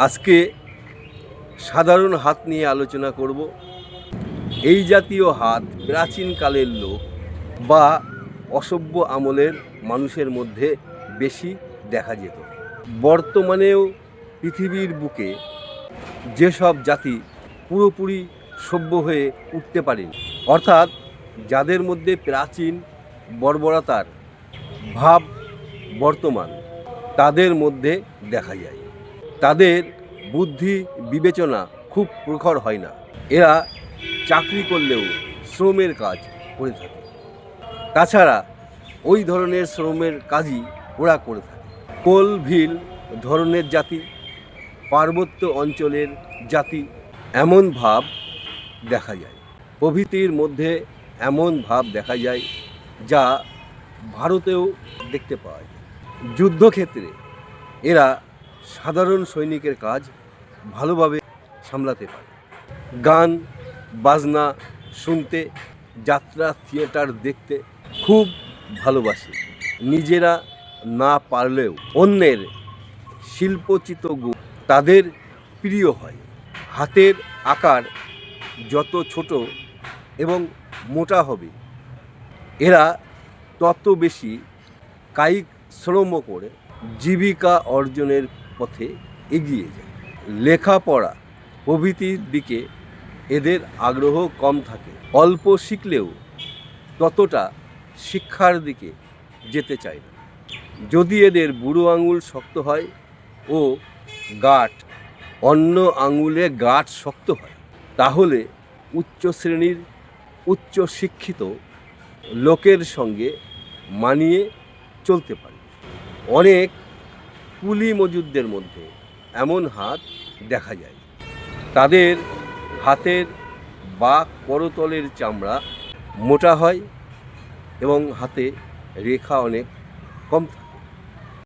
আজকে সাধারণ হাত নিয়ে আলোচনা করব। এই জাতীয় হাত প্রাচীনকালের লোক বা অসভ্য আমলের মানুষের মধ্যে বেশি দেখা যেত। বর্তমানেও পৃথিবীর বুকে যেসব জাতি পুরোপুরি সভ্য হয়ে উঠতে পারেনি, অর্থাৎ যাদের মধ্যে প্রাচীন বর্বরতার ভাব বর্তমান, তাদের মধ্যে দেখা যায়। তাদের বুদ্ধি বিবেচনা খুব প্রখর হয় না। এরা চাকরি করলেও শ্রমের কাজ করে থাকে। তাছাড়া ওই ধরনের শ্রমের কাজই ওরা করে থাকে। কোল ভিল ধরনের জাতি, পার্বত্য অঞ্চলের জাতি, এমন ভাব দেখা যায়। প্রভৃতির মধ্যে এমন ভাব দেখা যায় যা ভারতেও দেখতে পাওয়া যায়। যুদ্ধক্ষেত্রে এরা সাধারণ সৈনিকের কাজ ভালোভাবে সামলাতে পারে। গান বাজনা শুনতে, যাত্রা থিয়েটার দেখতে খুব ভালোবাসে। নিজেরা না পারলেও অন্যের শিল্পচিত গুণ তাদের প্রিয় হয়। হাতের আকার যত ছোট এবং মোটা হবে, এরা তত বেশি কায়িক শ্রম করে জীবিকা অর্জনের পথে এগিয়ে যায়। লেখাপড়া প্রভৃতির দিকে এদের আগ্রহ কম থাকে। অল্প শিখলেও ততটা শিক্ষার দিকে যেতে চায় না। যদি এদের বুড়ো আঙুল শক্ত হয় ও গাঁট অন্য আঙুলে গাঁট শক্ত হয়, তাহলে উচ্চ শ্রেণীর উচ্চ শিক্ষিত লোকের সঙ্গে মানিয়ে চলতে পারে। অনেক কুলি মজুরদের মধ্যে এমন হাত দেখা যায়। তাদের হাতের বা করতলের চামড়া মোটা হয় এবং হাতে রেখা অনেক কম থাকে।